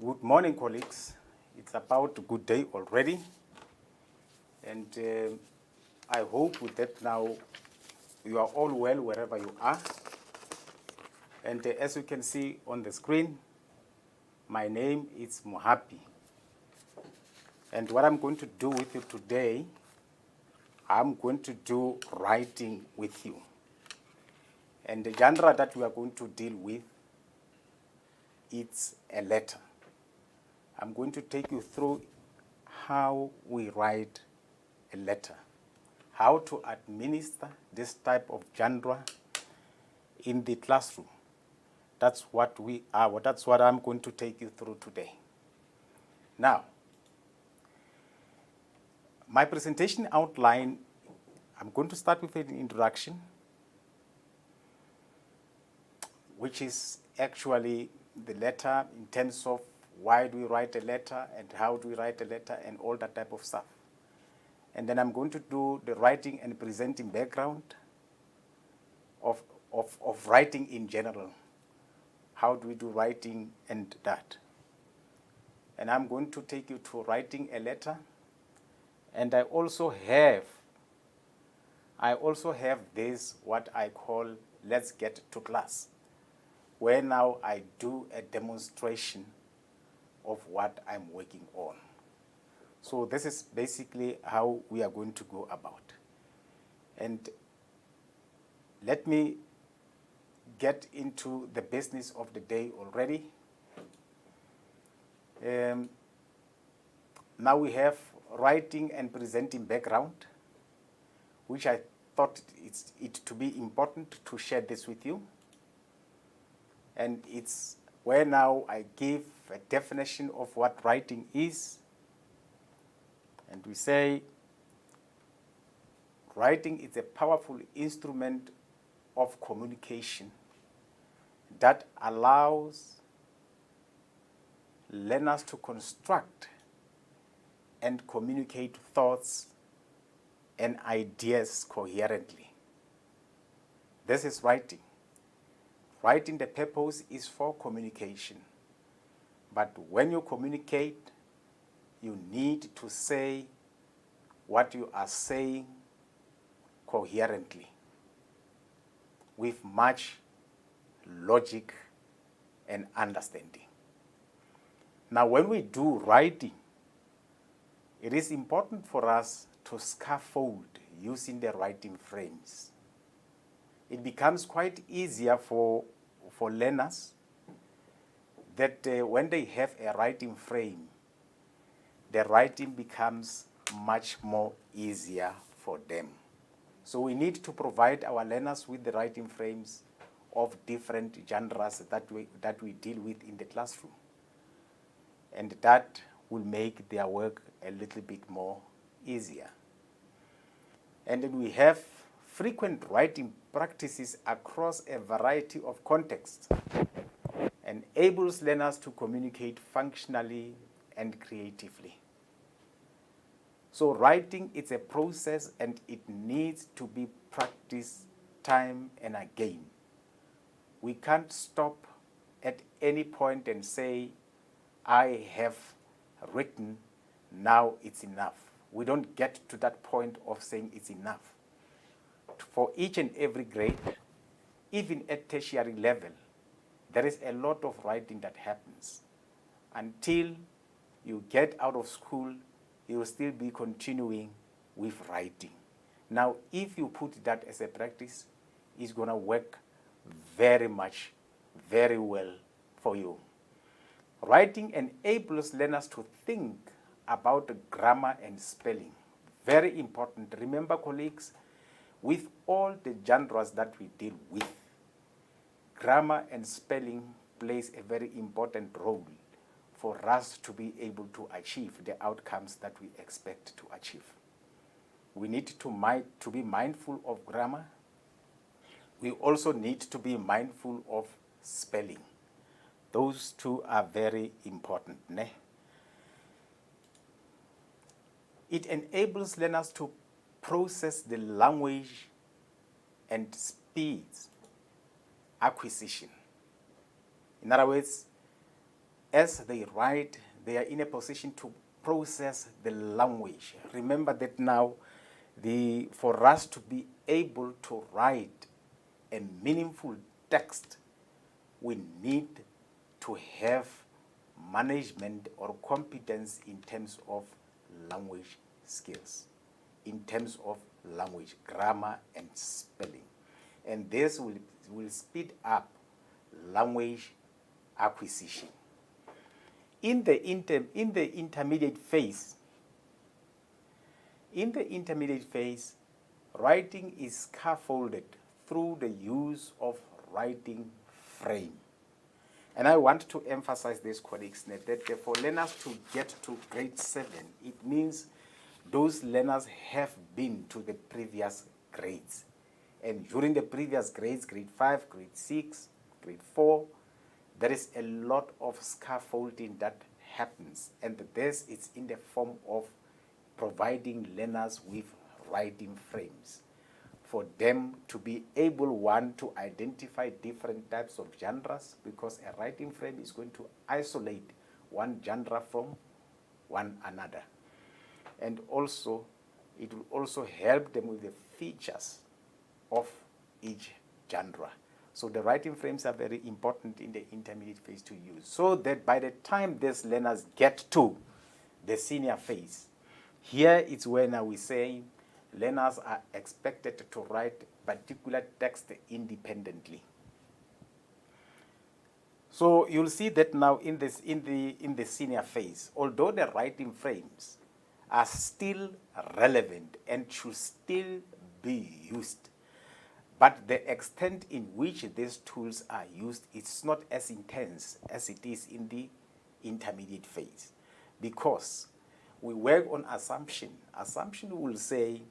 Good morning, colleagues. It's about a good day already. And I hope with that now you are all well wherever you are. And as you can see on the screen, my name is Mohapi. And what I'm going to do with you today, I'm going to do writing with you. And the genre that we are going to deal with, it's a letter. I'm going to take you through how we write a letter, how to administer this type of genre in the classroom. That's what we are. That's what I'm going to take you through today. Now, my presentation outline, I'm going to start with an introduction, which is actually the letter in terms of why do we write a letter and how do we write a letter and all that type of stuff. And then I'm going to do the writing and presenting background of writing in general. How do we do writing and that? And I'm going to take you to writing a letter. And I also have this, what I call, let's get to class, where now I do a demonstration of what I'm working on. So this is basically how we are going to go about. And let me get into the business of the day already. Now we have writing and presenting background, which I thought it to be important to share this with you. And it's where now I give a definition of what writing is. And we say writing is a powerful instrument of communication that allows learners to construct and communicate thoughts and ideas coherently. This is writing. Writing, the purpose is for communication. But when you communicate, you need to say what you are saying coherently, with much logic and understanding. Now, when we do writing, it is important for us to scaffold using the writing frames. It becomes quite easier for learners that when they have a writing frame, the writing becomes much more easier for them. So we need to provide our learners with the writing frames of different genres that we deal with in the classroom. And that will make their work a little bit more easier. And then we have frequent writing practices across a variety of contexts, enables learners to communicate functionally and creatively. So writing is a process and it needs to be practiced time and again. We can't stop at any point and say, I have written, now it's enough. We don't get to that point of saying it's enough. For each and every grade, even at tertiary level, there is a lot of writing that happens. Until you get out of school, you will still be continuing with writing. Now, if you put that as a practice, it's going to work very well for you. Writing enables learners to think about grammar and spelling. Very important. Remember, colleagues, with all the genres that we deal with, grammar and spelling plays a very important role for us to be able to achieve the outcomes that we expect to achieve. We need to be mindful of grammar. We also need to be mindful of spelling. Those two are very important. It enables learners to process the language and speed acquisition. In other words, as they write, they are in a position to process the language. Remember that now, for us to be able to write a meaningful text, we need to have management or competence in terms of language skills, in terms of language, grammar and spelling. And this will speed up language acquisition. In the intermediate phase, writing is scaffolded through the use of writing frame. And I want to emphasize this, colleagues, that for learners to get to grade 7, it means those learners have been to the previous grades. And during the previous grades, grade 5, grade 6, grade 4, there is a lot of scaffolding that happens. And this is in the form of providing learners with writing frames for them to be able, one, to identify different types of genres, because a writing frame is going to isolate one genre from one another. And also, it will also help them with the features of each genre. So the writing frames are very important in the intermediate phase to use, so that by the time these learners get to the senior phase, here it's where now we say learners are expected to write particular text independently. So you'll see that now in the senior phase, although the writing frames are still relevant and should still be used, but the extent in which these tools are used is not as intense as it is in the intermediate phase, because we work on assumption. Assumption will say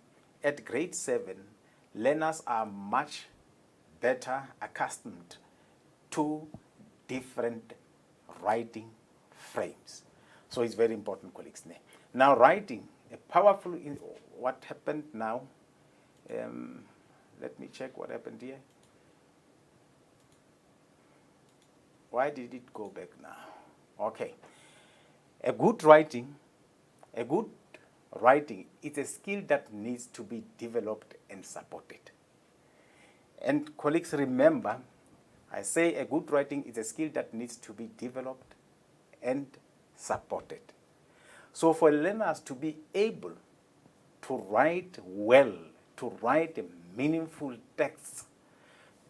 at grade 7, learners are much better accustomed to different writing frames. So it's very important, colleagues. Now writing, a powerful, what happened now, let me check what happened here. Why did it go back now? Okay. A good writing is a skill that needs to be developed and supported. And colleagues, remember, I say a good writing is a skill that needs to be developed and supported. So for learners to be able to write well, to write meaningful texts,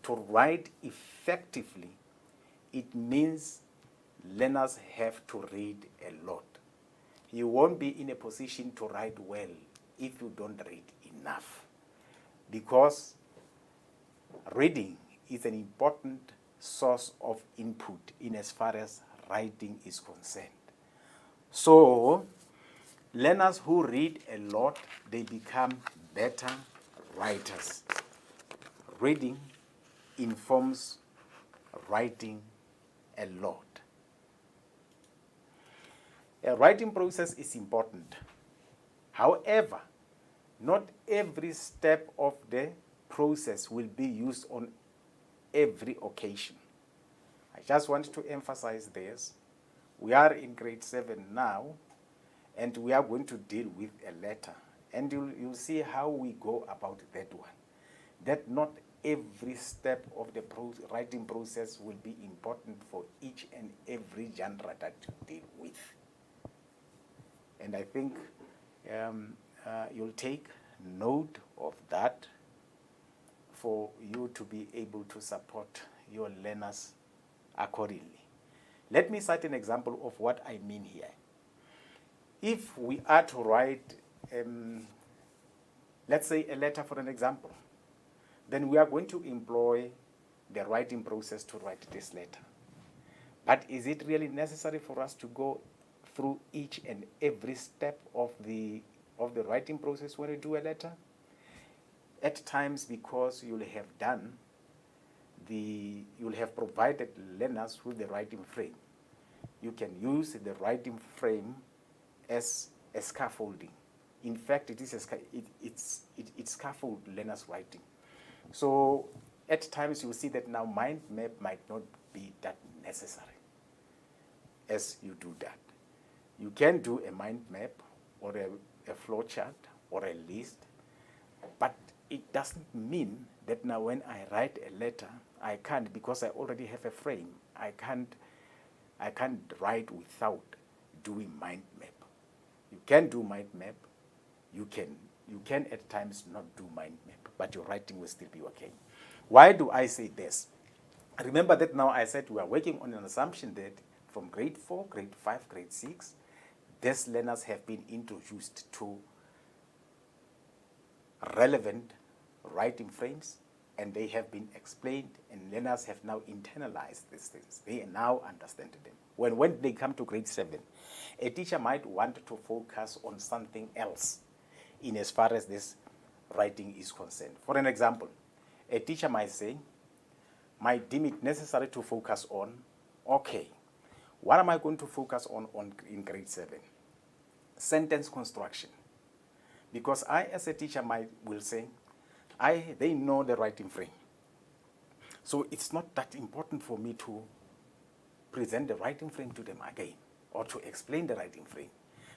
to write effectively, it means learners have to read a lot. You won't be in a position to write well if you don't read enough, because reading is an important source of input in as far as writing is concerned. So learners who read a lot, they become better writers. Reading informs writing a lot. A writing process is important. However, not every step of the process will be used on every occasion. I just want to emphasize this. We are in grade 7 now, and we are going to deal with a letter. And you'll see how we go about that one. That not every step of the writing process will be important for each and every genre that you deal with. And I think you'll take note of that for you to be able to support your learners accordingly. Let me cite an example of what I mean here. If we are to write, let's say a letter for an example, then we are going to employ the writing process to write this letter. But is it really necessary for us to go through each and every step of the writing process when you do a letter? At times, because you'll have provided learners with the writing frame, you can use the writing frame as a scaffolding. In fact, it's scaffold learners' writing. So at times you'll see that now mind map might not be that necessary. as you do that. You can do a mind map or a flow chart or a list, but it doesn't mean that now when I write a letter, I can't, because I already have a frame. I can't write without doing mind map. You can do mind map. You can at times not do mind map, but your writing will still be okay. Why do I say this? Remember that now I said we are working on an assumption that from grade 4, grade 5, grade 6, these learners have been introduced to relevant writing frames, and they have been explained, and learners have now internalized these things. They now understand them. When they come to grade 7, a teacher might want to focus on something else in as far as this writing is concerned. For an example, a teacher might deem it necessary to focus on, okay, what am I going to focus on in grade 7? Sentence construction. Because I, as a teacher, will say, they know the writing frame. So it's not that important for me to present the writing frame to them again or to explain the writing frame,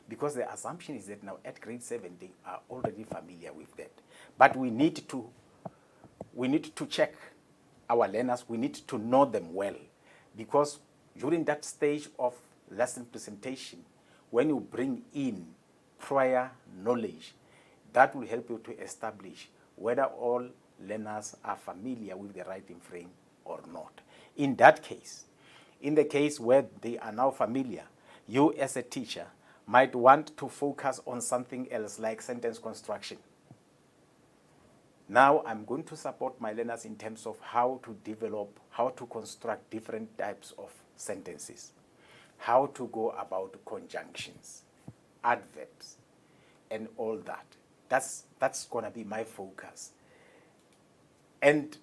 because the assumption is that now at grade 7 they are already familiar with that. But we need to check our learners. We need to know them well, because during that stage of lesson presentation, when you bring in prior knowledge, that will help you to establish whether all learners are familiar with the writing frame or not. In that case, in the case where they are now familiar, you as a teacher might want to focus on something else like sentence construction. Now I'm going to support my learners in terms of how to develop, how to construct different types of sentences, how to go about conjunctions, adverbs, and all that. That's going to be my focus. And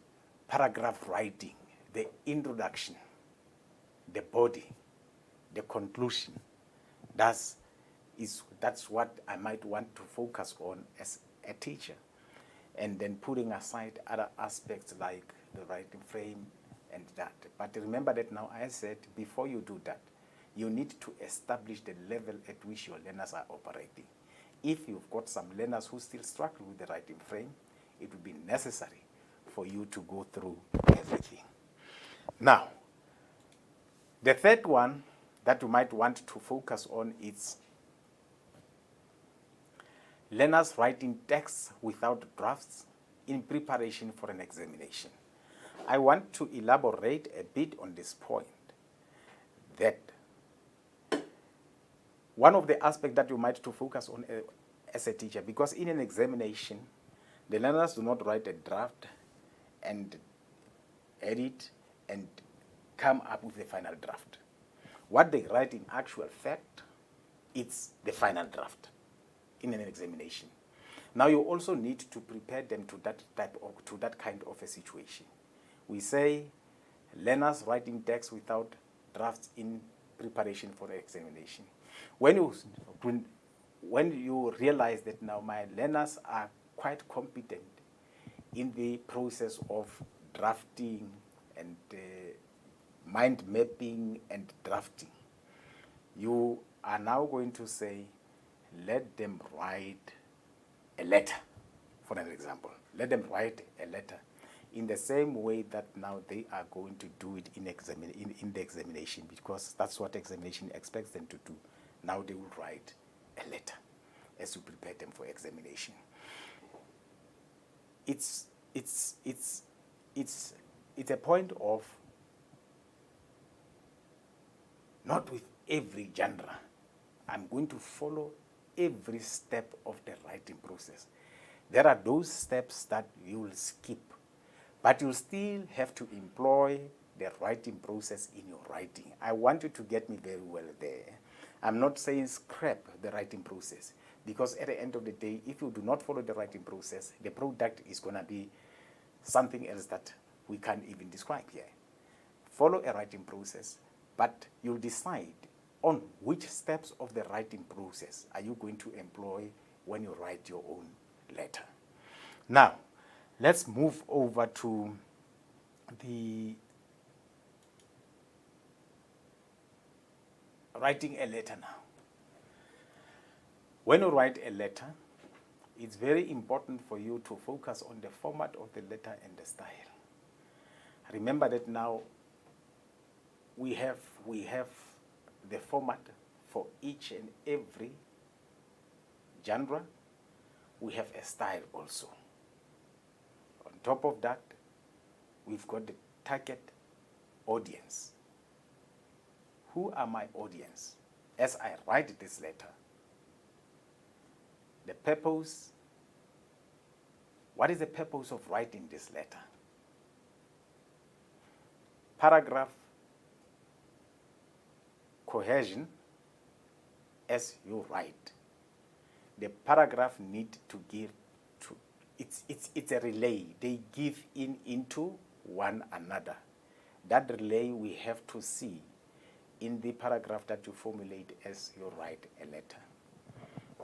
paragraph writing, the introduction, the body, the conclusion, that's what I might want to focus on as a teacher. And then putting aside other aspects like the writing frame and that. But remember that now I said, before you do that, you need to establish the level at which your learners are operating. If you've got some learners who still struggle with the writing frame, it will be necessary for you to go through everything. Now, the third one that you might want to focus on is learners writing texts without drafts in preparation for an examination. I want to elaborate a bit on this point, that one of the aspects that you might to focus on as a teacher, because in an examination, the learners do not write a draft and edit and come up with the final draft. What they write in actual fact, it's the final draft in an examination. Now you also need to prepare them to that kind of a situation. We say learners writing text without drafts in preparation for the examination. When you realize that now my learners are quite competent in the process of drafting and mind mapping and drafting, you are now going to say, let them write a letter, for an example. Let them write a letter in the same way that now they are going to do it in the examination, because that's what examination expects them to do. Now they will write a letter as you prepare them for examination. It's a point of not with every genre. I'm going to follow every step of the writing process. There are those steps that you will skip, but you'll still have to employ the writing process in your writing. I want you to get me very well there. I'm not saying scrap the writing process, because at the end of the day, if you do not follow the writing process, the product is going to be something else that we can't even describe here. Follow a writing process, but you'll decide on which steps of the writing process are you going to employ when you write your own letter. Now, let's move over to the writing a letter now. When you write a letter, it's very important for you to focus on the format of the letter and the style. Remember that now we have the format for each and every genre. We have a style also. On top of that, we've got the target audience. Who are my audience? As I write this letter, the purpose, what is the purpose of writing this letter? Paragraph cohesion as you write. The paragraph need to give to, it's a relay. They give into one another. That relay we have to see in the paragraph that you formulate as you write a letter.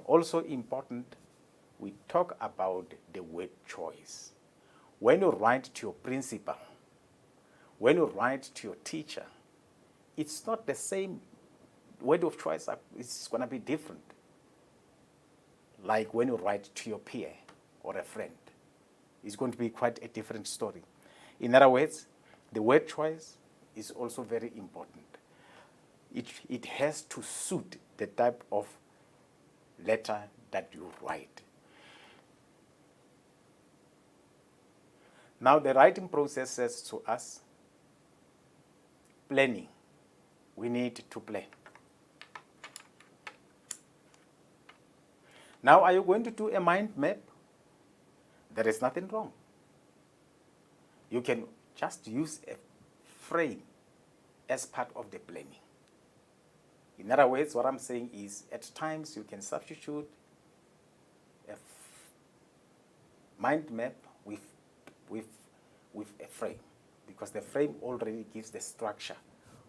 Also important, we talk about the word choice. When you write to your principal, when you write to your teacher, it's not the same word of choice. It's going to be different. Like when you write to your peer or a friend, it's going to be quite a different story. In other words, the word choice is also very important. It has to suit the type of letter that you write. Now the writing process says to us, planning. We need to plan. Now are you going to do a mind map? There is nothing wrong. You can just use a frame as part of the planning. In other words, what I'm saying is at times you can substitute a mind map with a frame, because the frame already gives the structure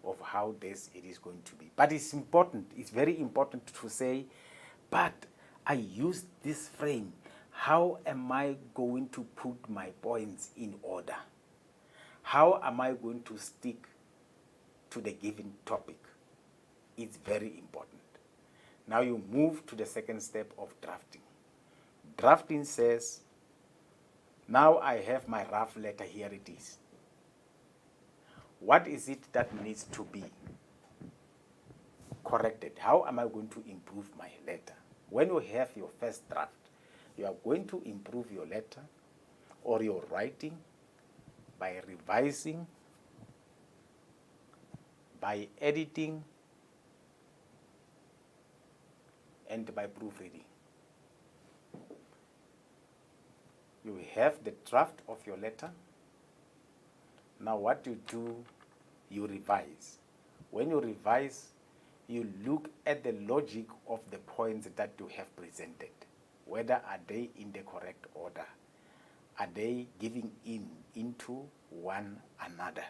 of how it is going to be. But it's important, it's very important to say, but I use this frame. How am I going to put my points in order? How am I going to stick to the given topic? It's very important. Now you move to the second step of drafting. Drafting says, now I have my rough letter, here it is. What is it that needs to be corrected? How am I going to improve my letter? When you have your first draft, you are going to improve your letter or your writing by revising, by editing, and by proofreading. You have the draft of your letter. Now what you do, you revise. When you revise, you look at the logic of the points that you have presented. Whether are they in the correct order? Are they giving into one another?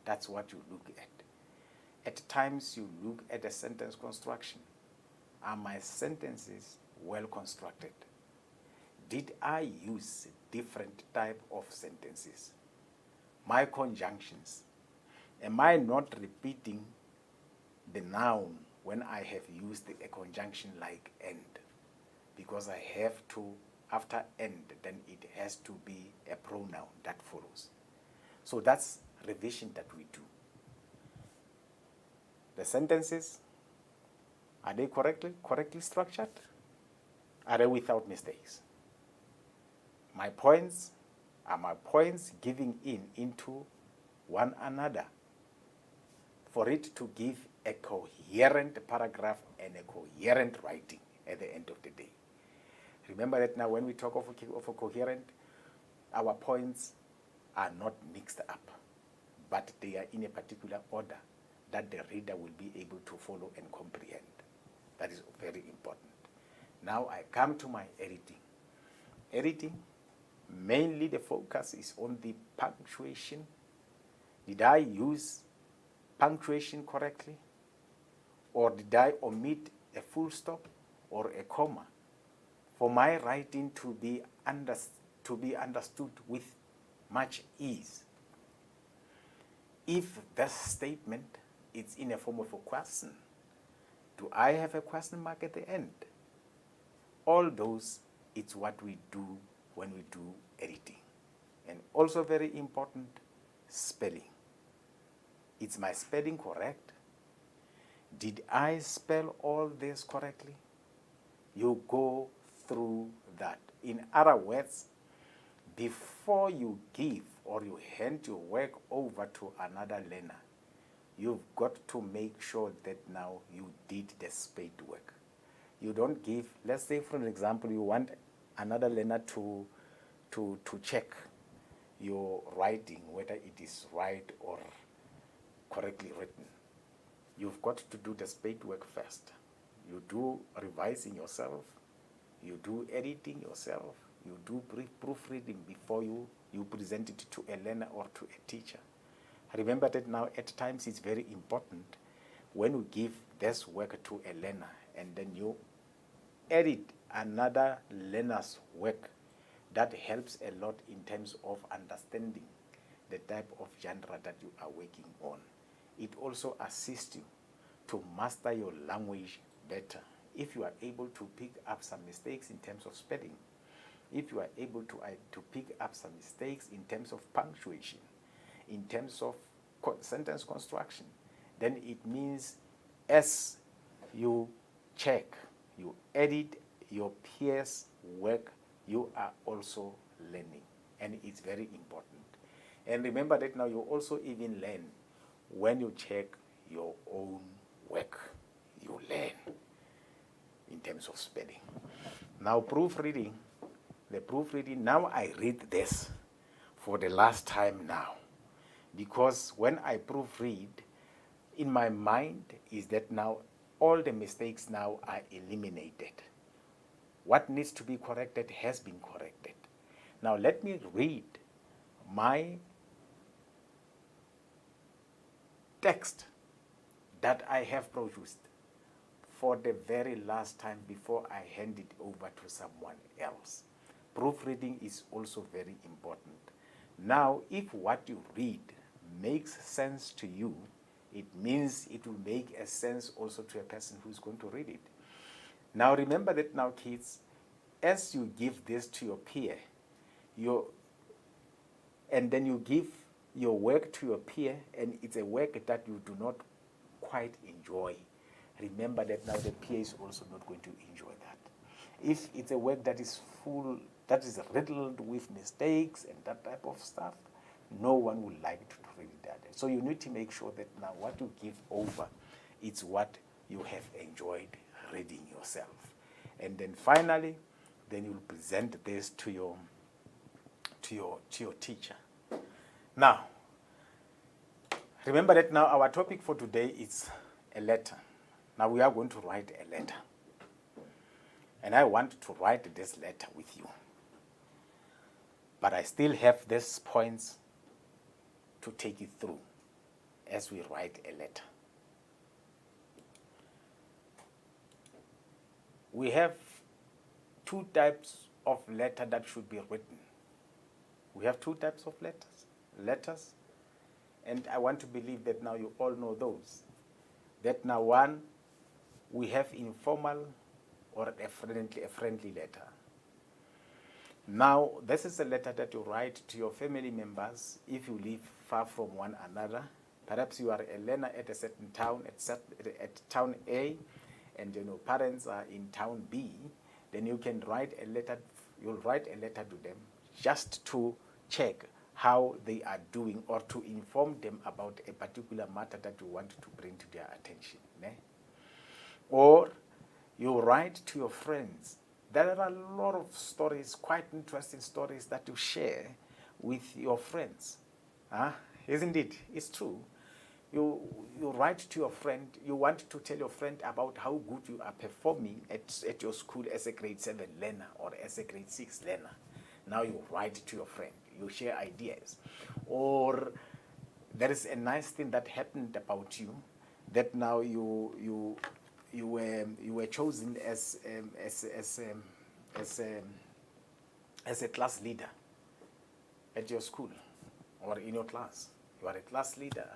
That's what you look at. At times you look at the sentence construction. Are my sentences well constructed? Did I use different type of sentences? My conjunctions. Am I not repeating the noun when I have used a conjunction like and? Because I have to, after and, then it has to be a pronoun that follows. So that's revision that we do. The sentences, are they correctly structured? Are they without mistakes? My points, are my points giving into one another for it to give a coherent paragraph and a coherent writing at the end of the day? Remember that now when we talk of a coherent, our points are not mixed up, but they are in a particular order that the reader will be able to follow and comprehend. That is very important. Now I come to my editing. Editing, mainly the focus is on the punctuation. Did I use punctuation correctly? Or did I omit a full stop or a comma for my writing to be understood with much ease? If the statement is in a form of a question, Do I have a question mark at the end? All those, it's what we do when we do editing. And also very important, spelling. Is my spelling correct? Did I spell all this correctly? You go through that. In other words, before you give or you hand your work over to another learner, you've got to make sure that now you did the spade work. You don't give, let's say for an example, you want another learner to check your writing, whether it is right or correctly written. You've got to do the spade work first. You do revising yourself, you do editing yourself, you do proofreading before you present it to a learner or to a teacher. Remember that now at times it's very important when you give this work to a learner and then you edit another learner's work, that helps a lot in terms of understanding the type of genre that you are working on. It also assists you to master your language better. If you are able to pick up some mistakes in terms of spelling, if you are able to pick up some mistakes in terms of punctuation, in terms of sentence construction, then it means as you check, you edit your peers' work, you are also learning, and it's very important. And remember that now you also even learn when you check your own work. You learn in terms of spelling. Now proofreading, now I read this for the last time now, because when I proofread, in my mind is that now all the mistakes now are eliminated. What needs to be corrected has been corrected. Now let me read my text that I have produced for the very last time before I hand it over to someone else. Proofreading is also very important. Now, if what you read makes sense to you, it means it will make a sense also to a person who's going to read it. Now remember that now, kids, as you give this to your peer, and then you give your work to your peer, and it's a work that you do not quite enjoy, remember that now the peer is also not going to enjoy that. If it's a work that is full, that is riddled with mistakes and that type of stuff, no one would like to read that. So you need to make sure that now what you give over, it's what you have enjoyed reading yourself. And then finally, then you'll present this to your teacher. Now, remember that now our topic for today is a letter. Now we are going to write a letter. And I want to write this letter with you. But I still have these points to take you through as we write a letter. We have two types of letter that should be written. We have two types of letters, and I want to believe that now you all know those. That now one, we have informal or a friendly letter. Now, this is a letter that you write to your family members if you live far from one another. Perhaps you are a learner at a certain town, at town A, and your parents are in town B. Then you can write a letter. You'll write a letter to them just to check how they are doing or to inform them about a particular matter that you want to bring to their attention. Or you write to your friends. There are a lot of stories, quite interesting stories that you share with your friends. Isn't it? It's true. You write to your friend, you want to tell your friend about how good you are performing at your school as a grade 7 learner or as a grade 6 learner. Now you write to your friend, you share ideas. Or there is a nice thing that happened about you, that now you were chosen as a class leader at your school or in your class. You are a class leader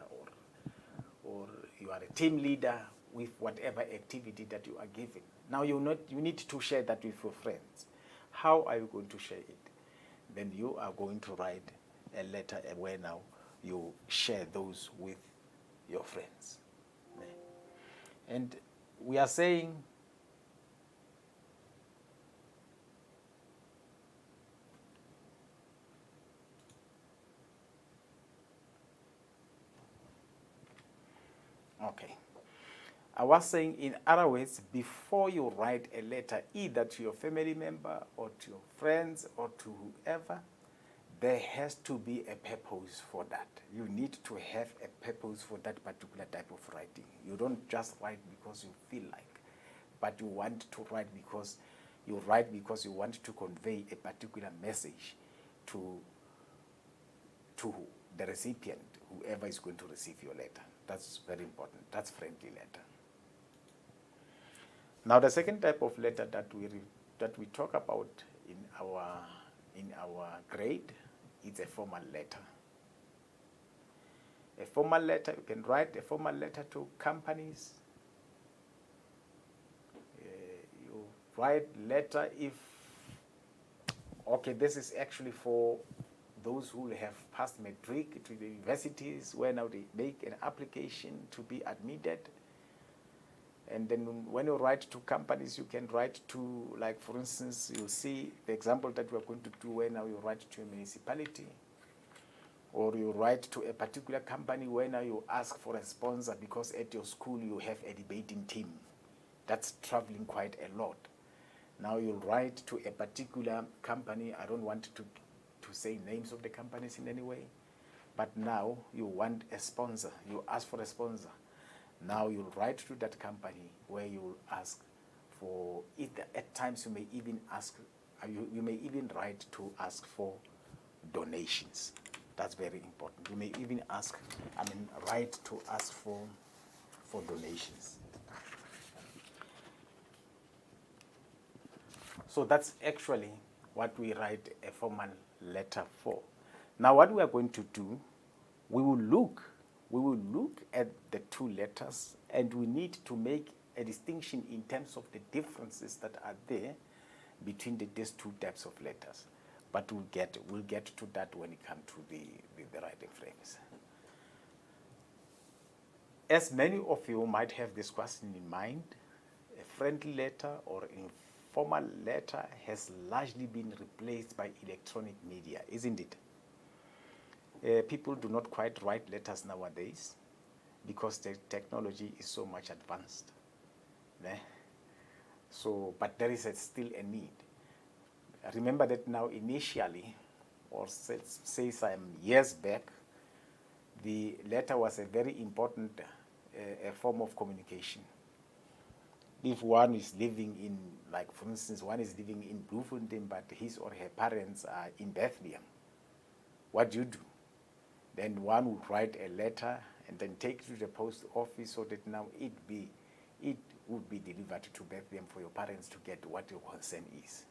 or you are a team leader with whatever activity that you are given. Now you need to share that with your friends. How are you going to share it? Then you are going to write a letter where now you share those with your friends. And we are saying okay. I was saying, in other words, before you write a letter, either to your family member or to your friends or to whoever, there has to be a purpose for that. You need to have a purpose for that particular type of writing. You don't just write because you feel like, but you want to write because you want to convey a particular message to the recipient, whoever is going to receive your letter. That's very important. That's friendly letter. Now, the second type of letter that we talk about in our grade is a formal letter. A formal letter, you can write a formal letter to companies. You write letter if, okay, this is actually for those who have passed matric to the universities, where now they make an application to be admitted. And then when you write to companies, you can write to, like, for instance, you'll see the example that we're going to do where now you write to a municipality, or you write to a particular company where now you ask for a sponsor because at your school you have a debating team that's traveling quite a lot. Now you'll write to a particular company. I don't want to say names of the companies in any way, but now you want a sponsor. You ask for a sponsor. Now you'll write to that company where you'll ask for it. At times you may even ask, you may even write to ask for donations. That's very important. You may even write to ask for donations. So that's actually what we write a formal letter for. Now what we are going to do, we will look at the two letters, and we need to make a distinction in terms of the differences that are there between these two types of letters. But we'll get to that when it comes to the writing frames. As many of you might have this question in mind, a friendly letter or informal letter has largely been replaced by electronic media, isn't it? People do not quite write letters nowadays because the technology is so much advanced. So, but there is still a need. Remember that now initially, or say some years back, the letter was a very important a form of communication. If one is living in, like for instance, one is living in Bloemfontein, but his or her parents are in Bethlehem, what do you do? Then one would write a letter and then take it to the post office so that now it would be delivered to Bethlehem for your parents to get what your concern is.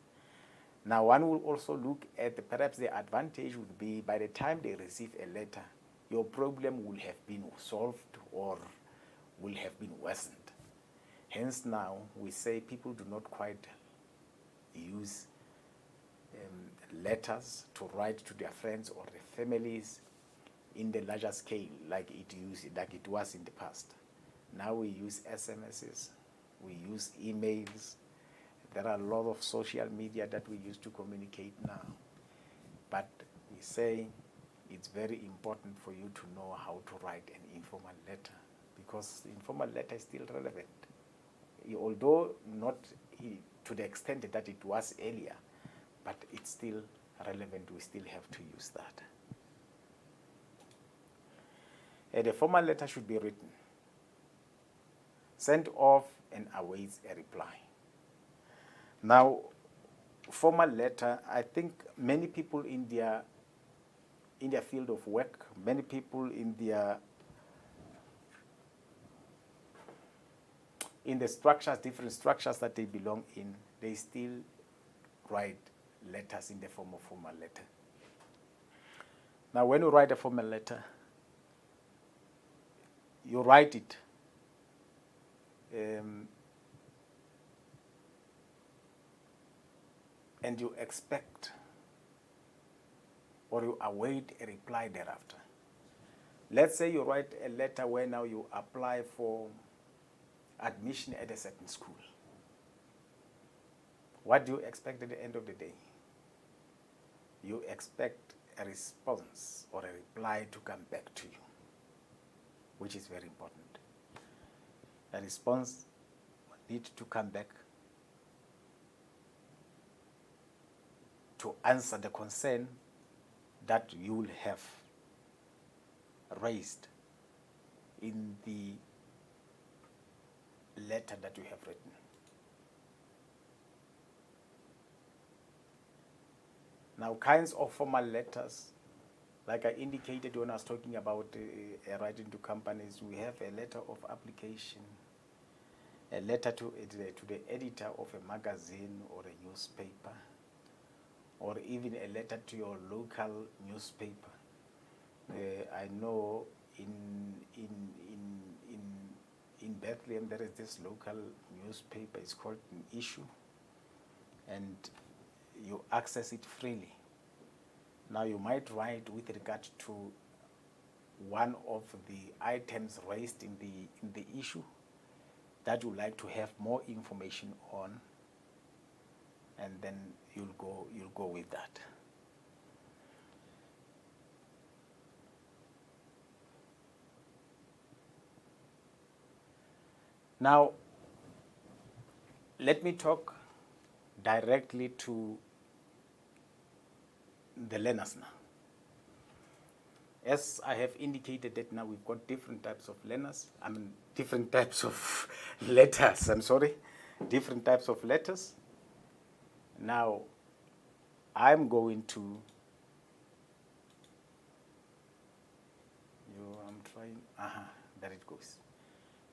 Now one will also look at perhaps the advantage would be by the time they receive a letter, your problem will have been solved or will have been worsened. Hence now we say people do not quite use letters to write to their friends or their families in the larger scale like it was in the past. Now we use SMSs, we use emails. There are a lot of social media that we use to communicate now. But we say it's very important for you to know how to write an informal letter, because the informal letter is still relevant. Although not to the extent that it was earlier, but it's still relevant. We still have to use that. The formal letter should be written, sent off, and awaits a reply. Now, formal letter, I think many people in their field of work, many people in the structures, different structures that they belong in, they still write letters in the form of formal letter. Now, when you write a formal letter, you write it and you expect or you await a reply thereafter. Let's say you write a letter where now you apply for admission at a certain school. What do you expect at the end of the day? You expect a response or a reply to come back to you, which is very important. A response needs to come back to answer the concern that you will have raised in the letter that you have written. Now, kinds of formal letters, like I indicated when I was talking about writing to companies, we have a letter of application, a letter to the editor of a magazine or a newspaper, or even a letter to your local newspaper. I know in Bethlehem there is this local newspaper. It's called An Issue, and you access it freely. Now you might write with regard to one of the items raised in the issue that you like to have more information on, and then you'll go with that. Now, let me talk directly to the learners now. As I have indicated that now we've got different types of learners, different types of letters, different types of letters. Now, I'm going to, there it goes.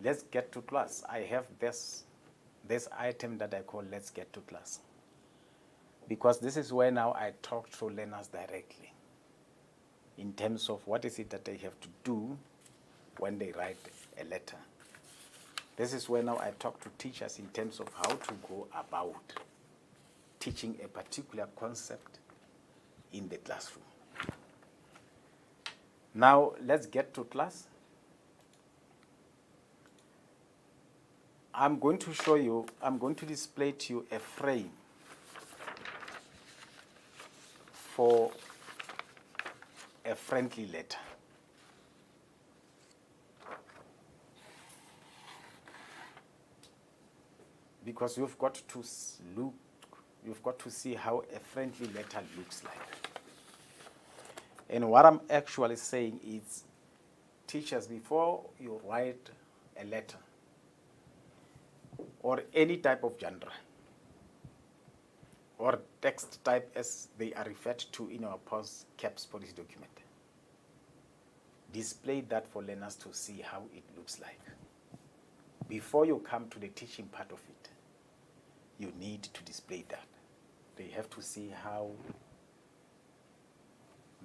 Let's get to class. I have this item that I call let's get to class, because this is where now I talk to learners directly in terms of what is it that they have to do when they write a letter. This is where now I talk to teachers in terms of how to go about teaching a particular concept in the classroom. Now, let's get to class. I'm going to display to you a frame for a friendly letter. Because you've got to see how a friendly letter looks like. And what I'm actually saying is, teachers, before you write a letter or any type of genre or text type as they are referred to in our post-CAPS policy document, display that for learners to see how it looks like. Before you come to the teaching part of it, you need to display that. They have to see how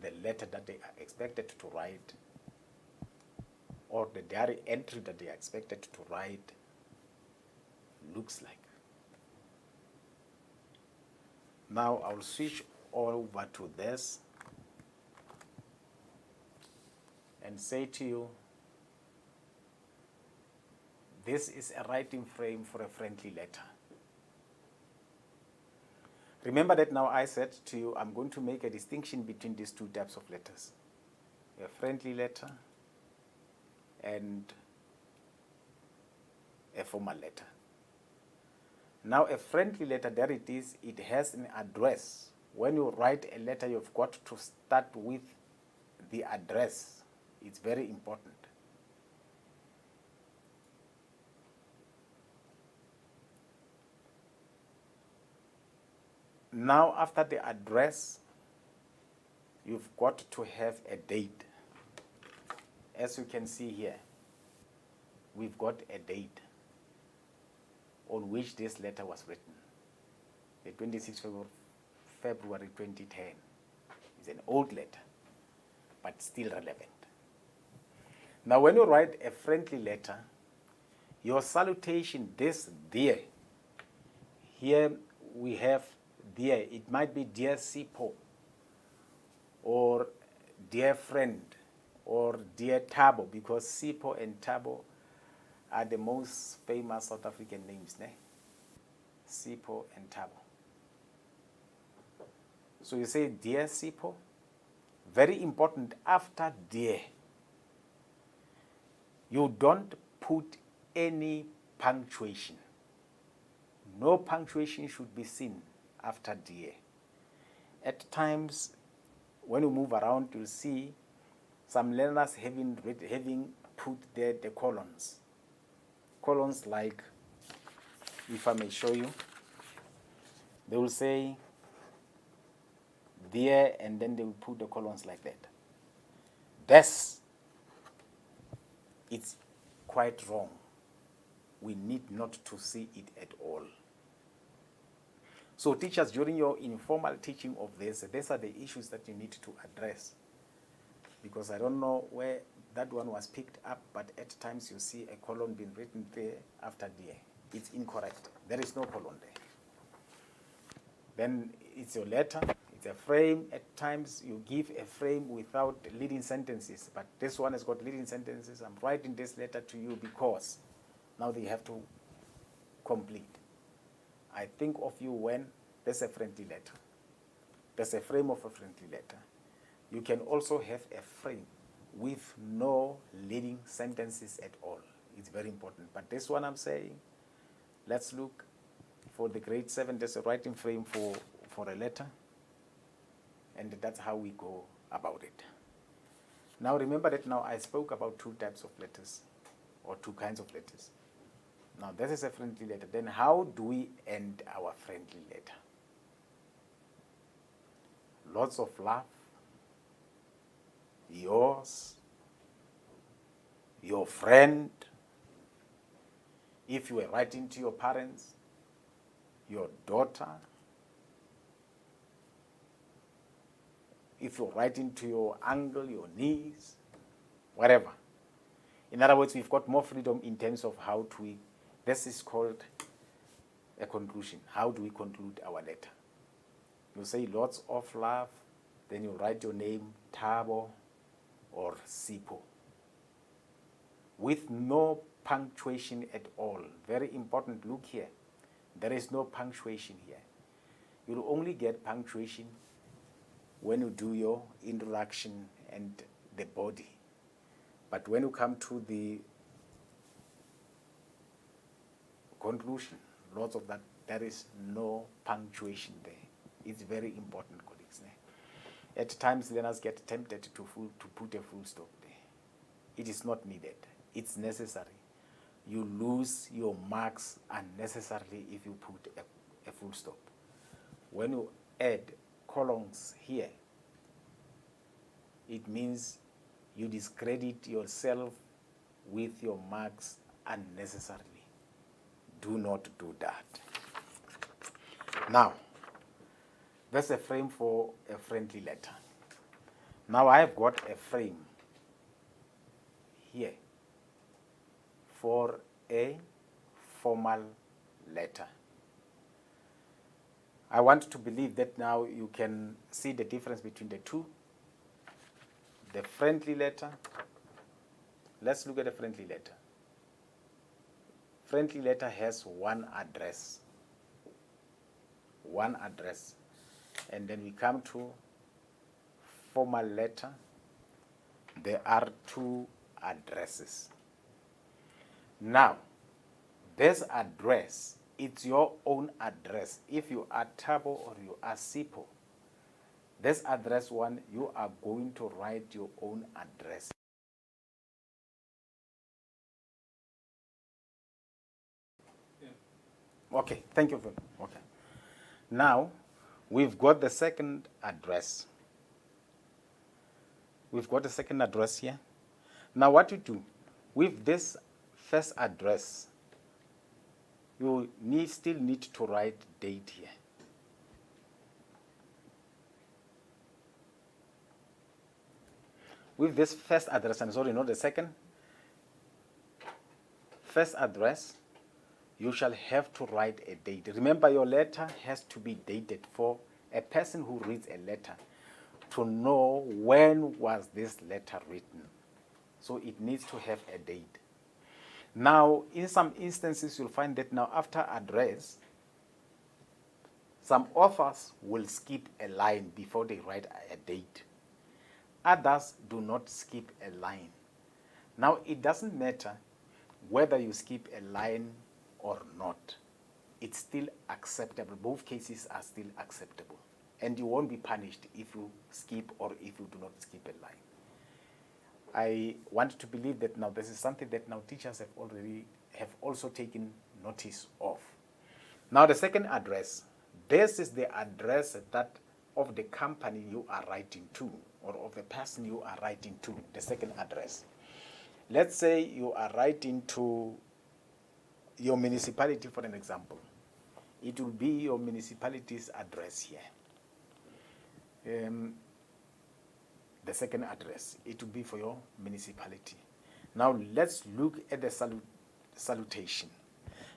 the letter that they are expected to write or the diary entry that they are expected to write looks like. Now I'll switch over to this and say to you, this is a writing frame for a friendly letter. Remember that now I said to you, I'm going to make a distinction between these two types of letters. A friendly letter and a formal letter. Now a friendly letter, there it is, it has an address. When you write a letter, you've got to start with the address. It's very important. Now, after the address, you've got to have a date. As you can see here, we've got a date on which this letter was written. The 26th of February 2010. It's an old letter, but still relevant. Now, when you write a friendly letter, Your salutation, this dear, here we have dear. It might be dear Sipo, or dear friend, or dear Tabo, because Sipo and Tabo are the most famous South African names, ne? Sipo and Tabo. So you say dear Sipo. Very important, after dear, you don't put any punctuation. No punctuation should be seen after dear. At times, when you move around, you'll see some learners having put there the colons. Colons like, if I may show you, they will say dear, and then they will put the colons like that. That's, it's quite wrong. We need not to see it at all. So teachers, during your informal teaching of this, these are the issues that you need to address. Because I don't know where that one was picked up, but at times you see a colon being written there after dear. It's incorrect. There is no colon there. Then it's your letter. It's a frame. At times you give a frame without leading sentences, but this one has got leading sentences. I'm writing this letter to you because now they have to complete. I think of you when there's a friendly letter. There's a frame of a friendly letter. You can also have a frame with no leading sentences at all. It's very important. But this one I'm saying, let's look for the grade 7. There's a writing frame for a letter. And that's how we go about it. Now remember that now I spoke about 2 types of letters, or 2 kinds of letters. Now this is a friendly letter. Then how do we end our friendly letter? Lots of love. Yours. Your friend. If you were writing to your parents, your daughter. If you're writing to your uncle, your niece, whatever. In other words, we've got more freedom in terms of how to, this is called a conclusion. How do we conclude our letter? You say lots of love, then you write your name, Tabo or Sipo, with no punctuation at all. Very important, look here. There is no punctuation here. You'll only get punctuation when you do your introduction and the body. But when you come to the conclusion, lots of that, there is no punctuation there. It's very important, colleagues. At times, learners get tempted to put a full stop there. It is not needed. It's necessary. You lose your marks unnecessarily if you put a full stop. When you add colons here, it means you discredit yourself with your marks unnecessarily. Do not do that. Now, that's a frame for a friendly letter. Now I have got a frame here for a formal letter. I want to believe that now you can see the difference between the two. The friendly letter. Let's look at the friendly letter. Friendly letter has one address. One address. And then we come to formal letter. There are 2 addresses. Now, this address, it's your own address. If you are Tabo or you are Sipo, this address one, you are going to write your own address. Yeah. Okay, thank you very much. Okay. Now, we've got the second address. We've got the second address here. Now what you do, with this first address, you still need to write date here. With this first address, I'm sorry, not the second. first address, you shall have to write a date. Remember, your letter has to be dated for a person who reads a letter to know when was this letter written. So it needs to have a date. Now, in some instances, you'll find that now after address, some authors will skip a line before they write a date. Others do not skip a line. Now, it doesn't matter whether you skip a line or not. It's still acceptable. Both cases are still acceptable. And you won't be punished if you skip or if you do not skip a line. I want to believe that now this is something that now teachers have also taken notice of. Now the second address, this is the address that of the company you are writing to or of the person you are writing to, the second address. Let's say you are writing to your municipality, for an example. It will be your municipality's address here. The second address, it will be for your municipality. Now let's look at the salutation.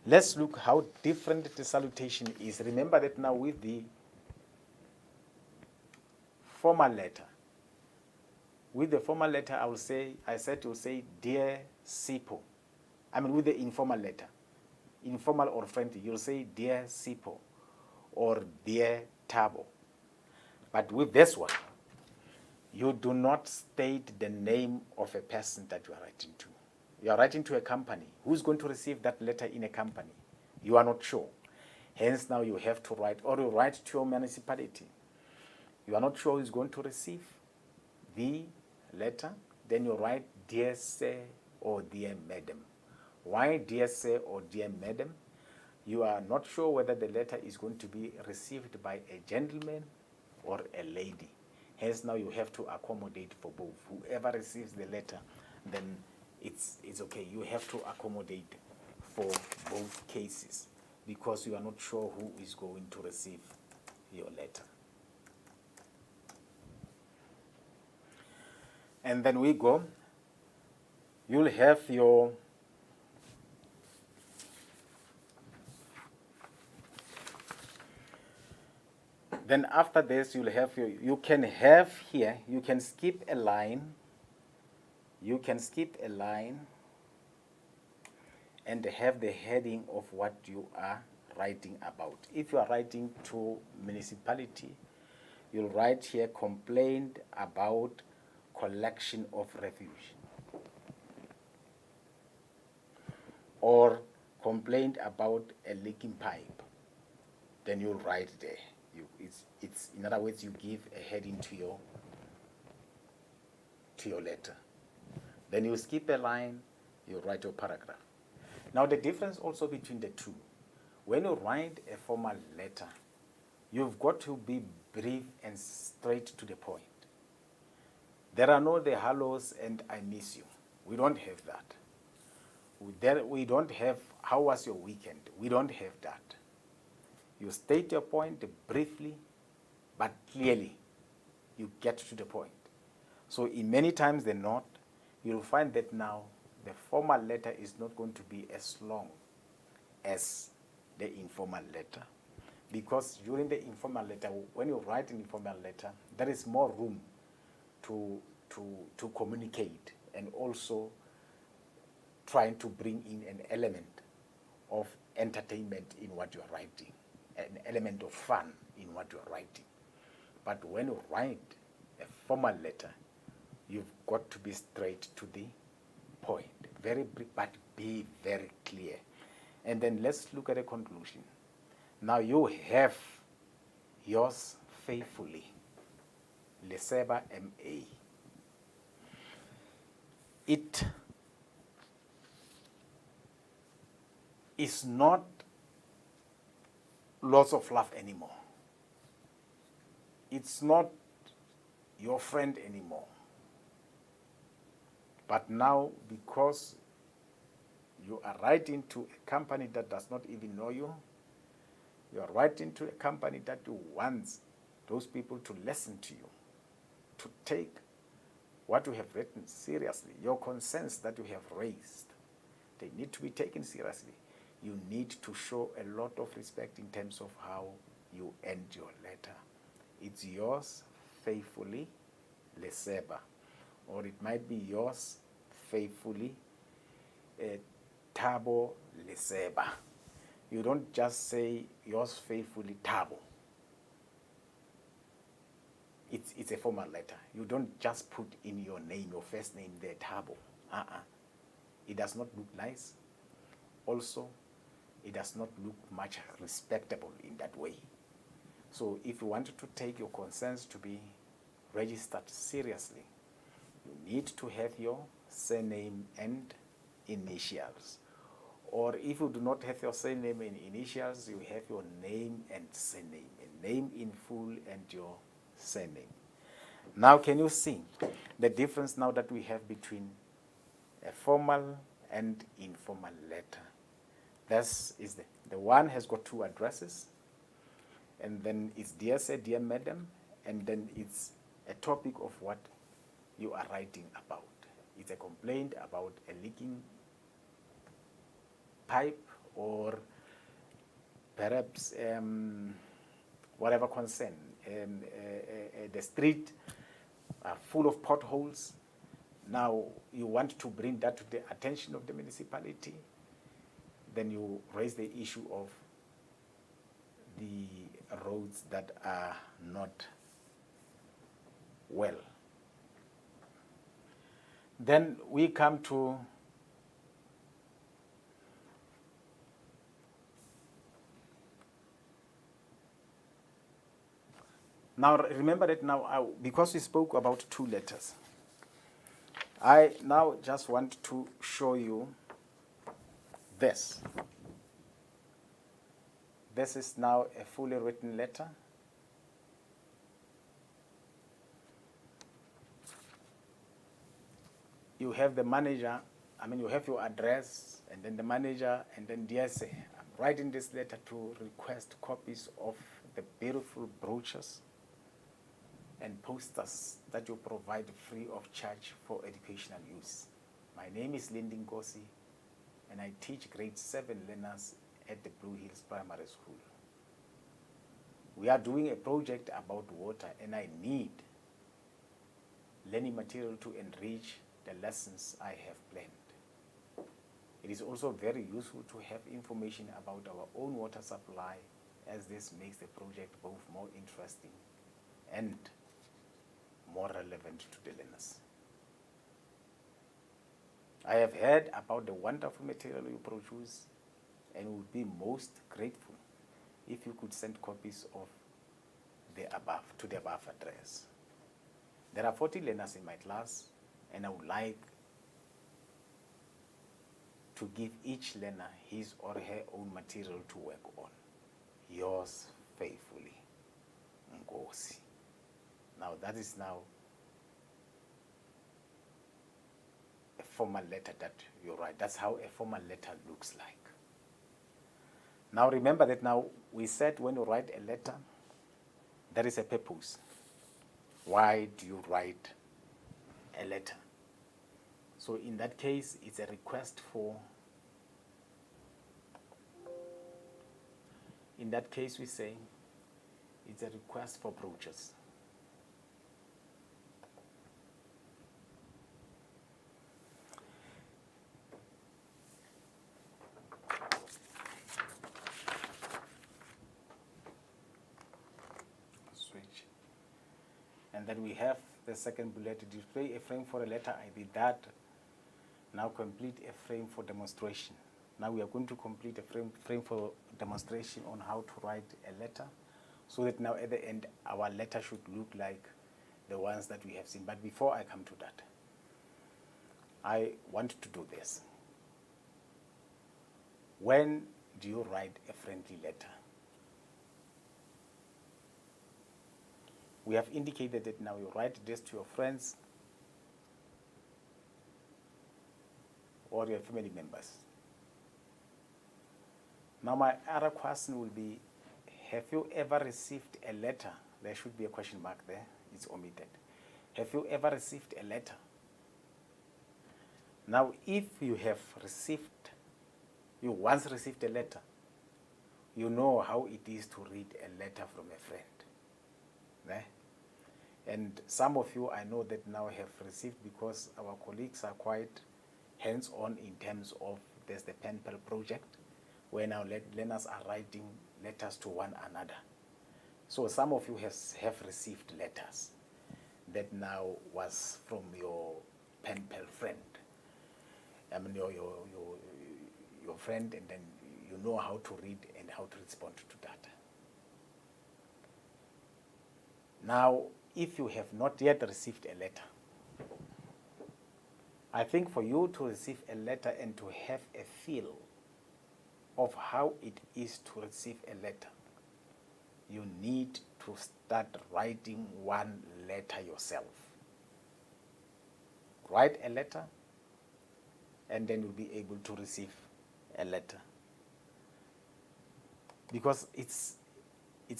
Let's look how different the salutation is. Remember that now with the formal letter. With the formal letter, I said to say, dear Sipo. I mean, with the informal letter, informal or friendly, you'll say, dear Sipo or dear Tabo. But with this one, you do not state the name of a person that you are writing to. You are writing to a company. Who's going to receive that letter in a company? You are not sure. Hence, now you have to write, or you write to your municipality. You are not sure who's going to receive the letter. Then you write, dear sir or dear madam. Why dear sir or dear madam? You are not sure whether the letter is going to be received by a gentleman or a lady. Hence, now you have to accommodate for both. Whoever receives the letter, then it's okay. You have to accommodate for both cases because you are not sure who is going to receive your letter. And then we go. You'll have your then after this, you'll have you can have here, you can skip a line. You can skip a line and have the heading of what you are writing about. If you are writing to municipality, you'll write here, complained about collection of refuse. Or complained about a leaking pipe. Then you'll write there. It's in other words, you give a heading to your letter. Then you skip a line, you write your paragraph. Now the difference also between the two, when you write a formal letter, you've got to be brief and straight to the point. There are no the hellos and I miss you. We don't have that. We don't have how was your weekend. We don't have that. You state your point briefly, but clearly. You get to the point. So in many times than not, you'll find that now the formal letter is not going to be as long as the informal letter. Because during the informal letter, when you write an informal letter, there is more room to communicate and also trying to bring in an element of entertainment in what you are writing, an element of fun in what you are writing. But when you write a formal letter, you've got to be straight to the point, very brief, but be very clear. And then let's look at the conclusion. Now you have yours faithfully, Leseba MA. It is not lots of love anymore. It's not your friend anymore. But now, because you are writing to a company that does not even know you, you are writing to a company that wants those people to listen to you, to take what you have written seriously, your concerns that you have raised. they need to be taken seriously. You need to show a lot of respect in terms of how you end your letter. It's yours faithfully, Leseba. Or it might be yours faithfully, Thabo Leseba. You don't just say yours faithfully, Thabo. It's a formal letter. You don't just put in your name, your first name there, Thabo. It does not look nice. Also, it does not look much respectable in that way. So if you wanted to take your concerns to be registered seriously, you need to have your surname and initials. Or if you do not have your surname and initials, you have your name and surname, a name in full and your surname. Now can you see the difference now that we have between a formal and informal letter? This is the one has got two addresses, and then it's dear sir, dear madam, and then it's a topic of what you are writing about. It's a complaint about a leaking pipe, or perhaps whatever concern. The street full of potholes. Now you want to bring that to the attention of the municipality. Then you raise the issue of the roads that are not well. Then we come to now. Remember that now, because we spoke about two letters, I now just want to show you this. This is now a fully written letter. You have the manager, you have your address, and then the manager, and then dear sir, I'm writing this letter to request copies of the beautiful brochures and posters that you provide free of charge for educational use. My name is Lindy Ngosi, and I teach grade 7 learners at the Blue Hills Primary School. We are doing a project about water, and I need learning material to enrich the lessons I have planned. It is also very useful to have information about our own water supply, as this makes the project both more interesting and more relevant to the learners. I have heard about the wonderful material you produce and would be most grateful if you could send copies of the above to the above address. There are 40 learners in my class, and I would like to give each learner his or her own material to work on. Yours faithfully, Ngosi. Now that is now a formal letter that you write. That's how a formal letter looks like. Now remember that now we said when you write a letter, there is a purpose. Why do you write a letter? So in that case, it's a request for, in that case we say, it's a request for brochures. Switch. And then we have the second bullet, display a frame for a letter. I did that. Now complete a frame for demonstration. Now we are going to complete a frame for demonstration on how to write a letter, so that now at the end our letter should look like the ones that we have seen. But before I come to that, I want to do this. When do you write a friendly letter? We have indicated that now you write this to your friends or your family members. Now my other question will be, have you ever received a letter? There should be a question mark there, it's omitted. Have you ever received a letter Now, if you once received a letter, you know how it is to read a letter from a friend. And some of you, I know that now have received, because our colleagues are quite hands-on in terms of, there's the pen pal project, where now learners are writing letters to one another. So some of you have received letters that now was from your pen pal friend. I mean, your friend, and then you know how to read and how to respond to that. Now, if you have not yet received a letter, I think for you to receive a letter and to have a feel of how it is to receive a letter, you need to start writing one letter yourself. Write a letter, and then you'll be able to receive a letter. Because it's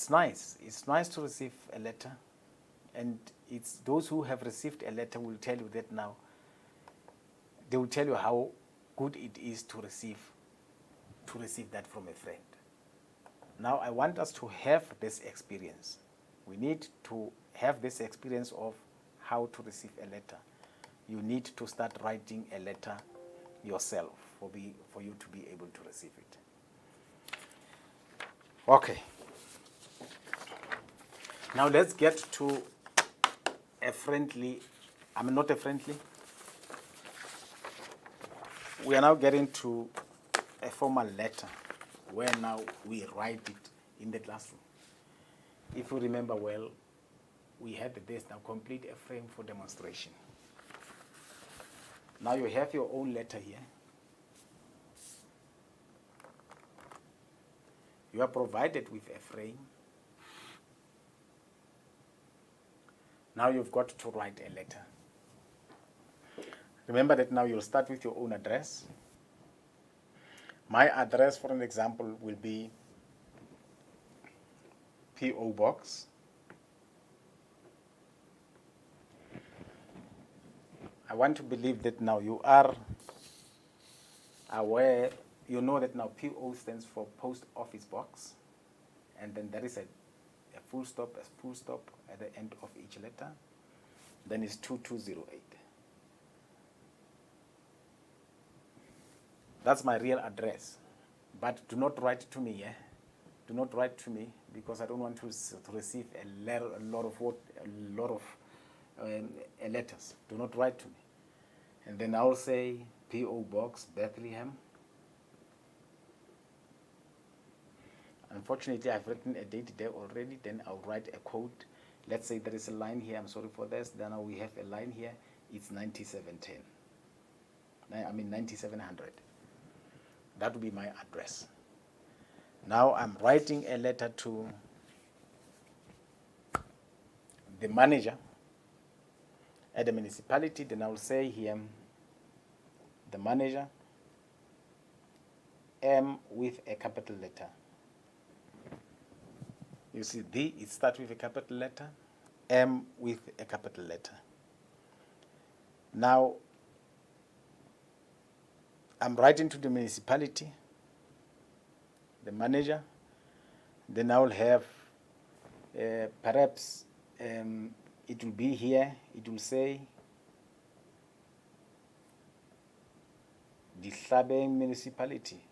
nice. It's nice to receive a letter, and it's those who have received a letter will tell you that now. They will tell you how good it is to receive that from a friend. Now, I want us to have this experience. We need to have this experience of how to receive a letter. You need to start writing a letter yourself for you to be able to receive it. Okay. Now let's get to we are now getting to a formal letter, where now we write it in the classroom. If you remember well, we had this. Now complete a frame for demonstration. Now you have your own letter here. You are provided with a frame. Now you've got to write a letter. Remember that now you'll start with your own address. My address, for an example, will be P.O. Box. I want to believe that now you are aware, you know that now P.O. stands for Post Office Box, and then there is a full stop at the end of each letter. Then it's 2208. That's my real address. But do not write to me, Do not write to me, because I don't want to receive a lot of letters. Do not write to me. And then I'll say P.O. Box, Bethlehem. Unfortunately, I've written a date there already. Then I'll write a code. Let's say there is a line here. I'm sorry for this. Then we have a line here. It's 9710. 9700. That would be my address. Now I'm writing a letter to the manager at the municipality. Then I'll say here, the manager, M with a capital letter. You see, it starts with a capital letter, M with a capital letter. Now, I'm writing to the municipality, the manager. Then I will have, perhaps it will be here, it will say, the Dihlabeng municipality.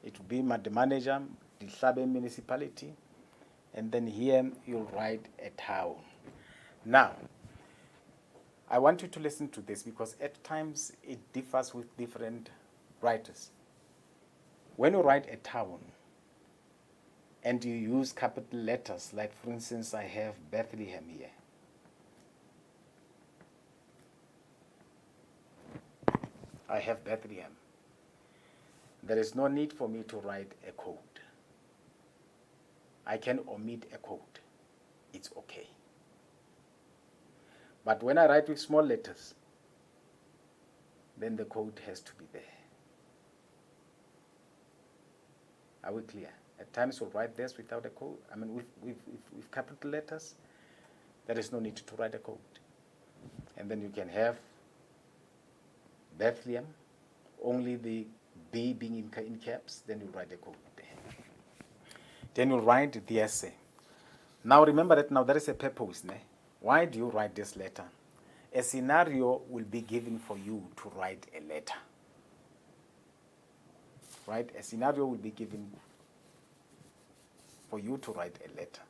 It will be the manager, the Dihlabeng municipality, and then here you'll write a town. Now, I want you to listen to this, because at times it differs with different writers. When you write a town and you use capital letters, like for instance, I have Bethlehem here. I have Bethlehem. There is no need for me to write a code. I can omit a code. It's okay. But when I write with small letters, then the code has to be there. Are we clear? At times we'll write this without a code, with capital letters. there is no need to write a code. And then you can have Bethlehem, only the B being in caps, then you write a code there. Then you write the essay. Now remember that now there is a purpose. Ne? Why do you write this letter? A scenario will be given for you to write a letter. Right? A scenario will be given for you to write a letter.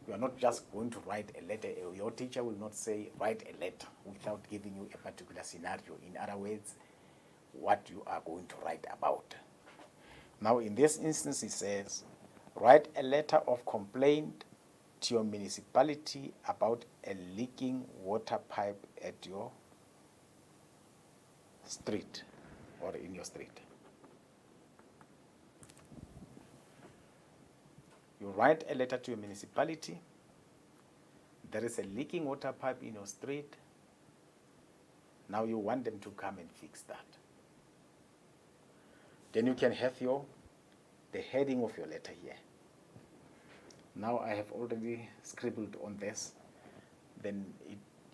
You are not just going to write a letter. Your teacher will not say, write a letter without giving you a particular scenario. In other words, what you are going to write about. Now, in this instance, it says, write a letter of complaint to your municipality about a leaking water pipe at your street or in your street. You write a letter to your municipality. There is a leaking water pipe in your street. Now you want them to come and fix that. Then you can have the heading of your letter here. Now I have already scribbled on this. Then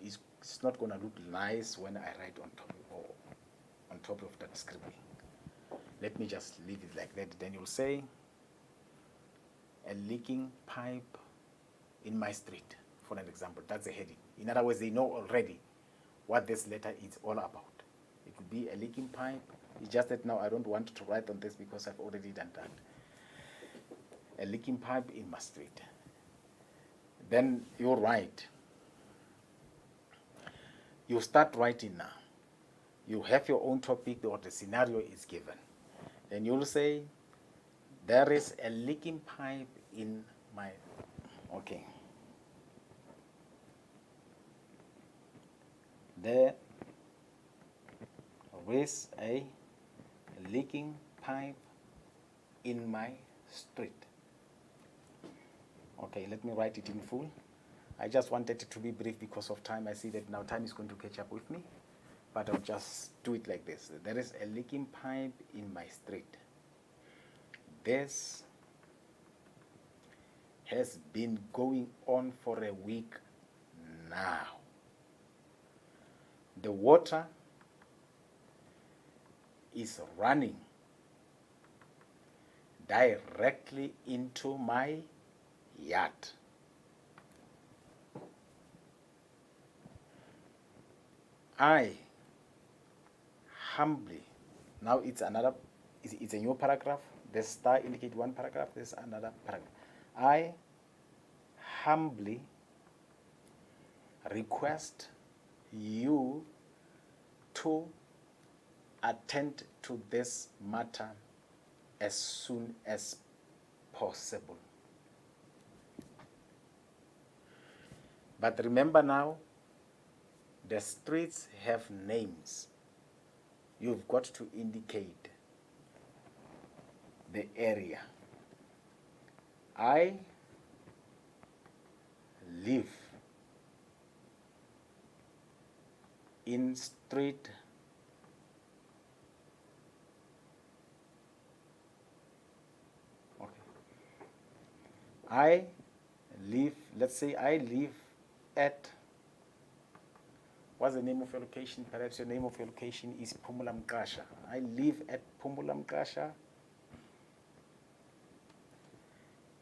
it's not going to look nice when I write on top of that scribbling. Let me just leave it like that. Then you'll say, a leaking pipe in my street, for an example. That's a heading. In other words, they know already what this letter is all about. It could be a leaking pipe. It's just that now I don't want to write on this because I've already done that. A leaking pipe in my street. Then you write. You start writing now. You have your own topic or the scenario is given. Then you'll say, there is a leaking pipe in my, okay. There is a leaking pipe in my street. Okay, let me write it in full. I just wanted it to be brief because of time. I see that now time is going to catch up with me, but I'll just do it like this. There is a leaking pipe in my street. This has been going on for a week now. The water is running directly into my yard. I humbly, now it's another, it's a new paragraph. The star indicates one paragraph, there's another paragraph. I humbly request you to attend to this matter as soon as possible. But remember now, the streets have names. You've got to indicate the area. I live in street I live, let's say I live at, what's the name of your location? Perhaps your name of your location is Phumula Mqasha. I live at Phumula Mqasha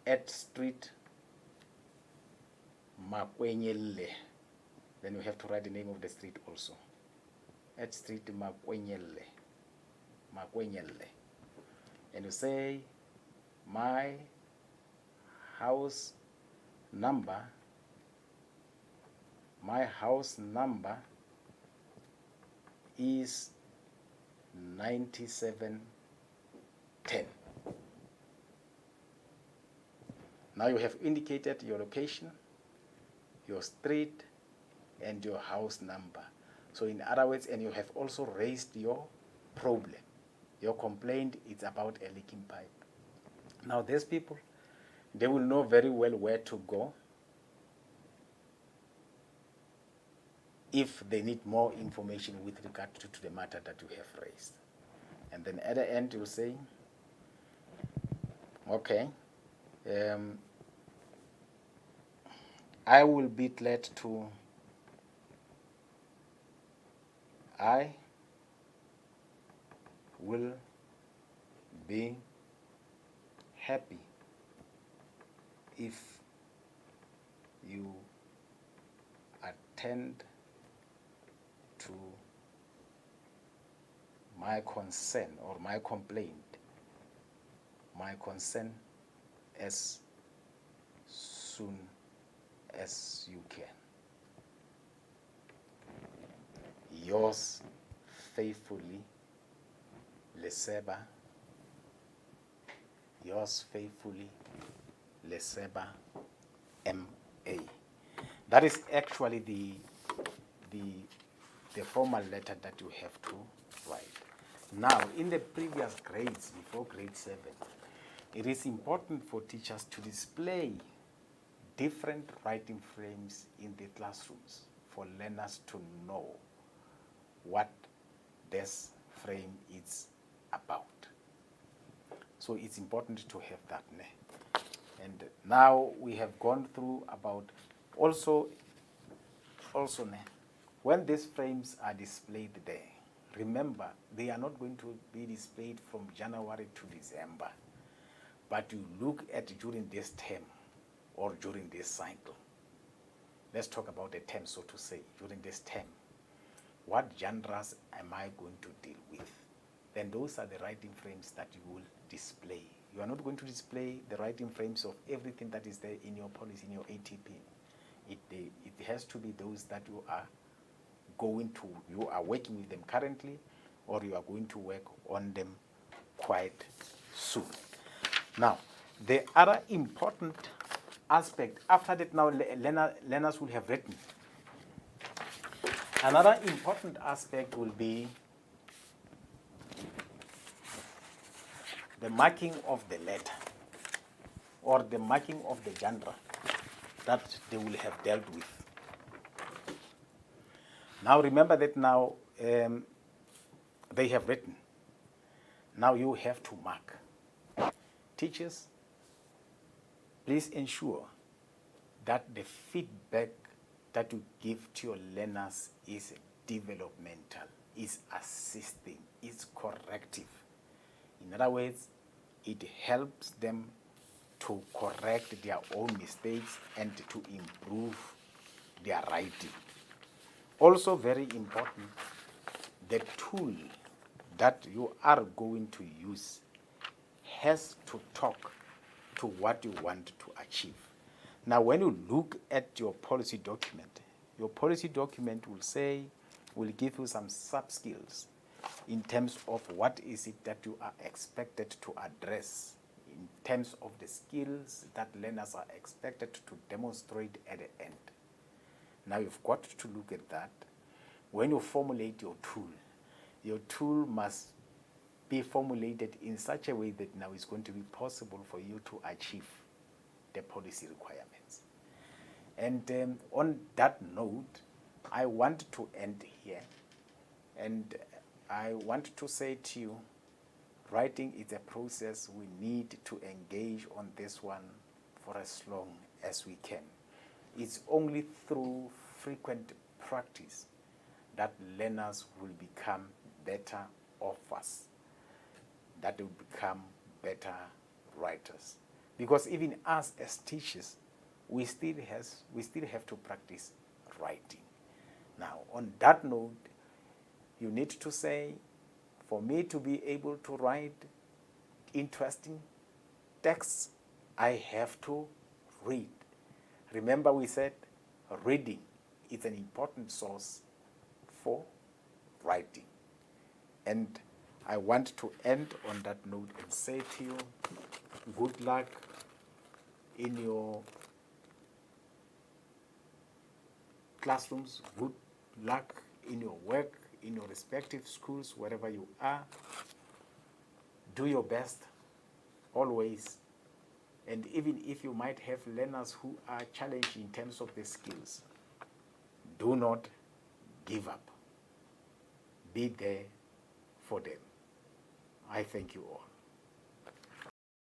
at street Makwenyele. Then you have to write the name of the street also. At street Makwenyele. Makwenyele. And you say, my house number is 9710. Now you have indicated your location, your street, and your house number. So in other words, and you have also raised your problem. Your complaint is about a leaking pipe. Now these people, they will know very well where to go if they need more information with regard to the matter that you have raised. And then at the end you'll say, okay, I will be glad to. I will be happy if you attend to my concern or my complaint, as soon as you can. Yours faithfully, Leseba. Yours faithfully, Leseba, M.A. That is actually the formal letter that you have to write. Now, in the previous grades, before grade 7, it is important for teachers to display different writing frames in the classrooms for learners to know what this frame is about. So it's important to have that. And now we have gone through about also when these frames are displayed there, remember they are not going to be displayed from January to December, but you look at during this term or during this cycle. Let's talk about the term, so to say, during this term. What genres am I going to deal with? Then those are the writing frames that you will display. You are not going to display the writing frames of everything that is there in your policy, in your ATP. It has to be those that you are working with them currently, or you are going to work on them quite soon. Now, the other important aspect, after that now learners will have written. Another important aspect will be the marking of the letter or the marking of the genre that they will have dealt with. Now remember that now they have written. Now you have to mark. Teachers, please ensure that the feedback that you give to your learners is developmental, is assisting, is corrective. In other words, it helps them to correct their own mistakes and to improve their writing. Also very important, the tool that you are going to use has to talk to what you want to achieve. Now, when you look at your policy document will give you some sub-skills in terms of what is it that you are expected to address, in terms of the skills that learners are expected to demonstrate at the end. Now, you've got to look at that. When you formulate your tool must be formulated in such a way that now it's going to be possible for you to achieve the policy requirements. And on that note, I want to end here. And I want to say to you, writing is a process. We need to engage on this one for as long as we can. It's only through frequent practice that learners will become better authors, that will become better writers. Because even us as teachers, we still have to practice writing. Now, on that note, you need to say, for me to be able to write interesting texts, I have to read. Remember we said reading is an important source for writing. And I want to end on that note and say to you, good luck in your classrooms, good luck in your work, in your respective schools, wherever you are. Do your best, always. And even if you might have learners who are challenged in terms of the skills, do not give up. Be there for them. I thank you all.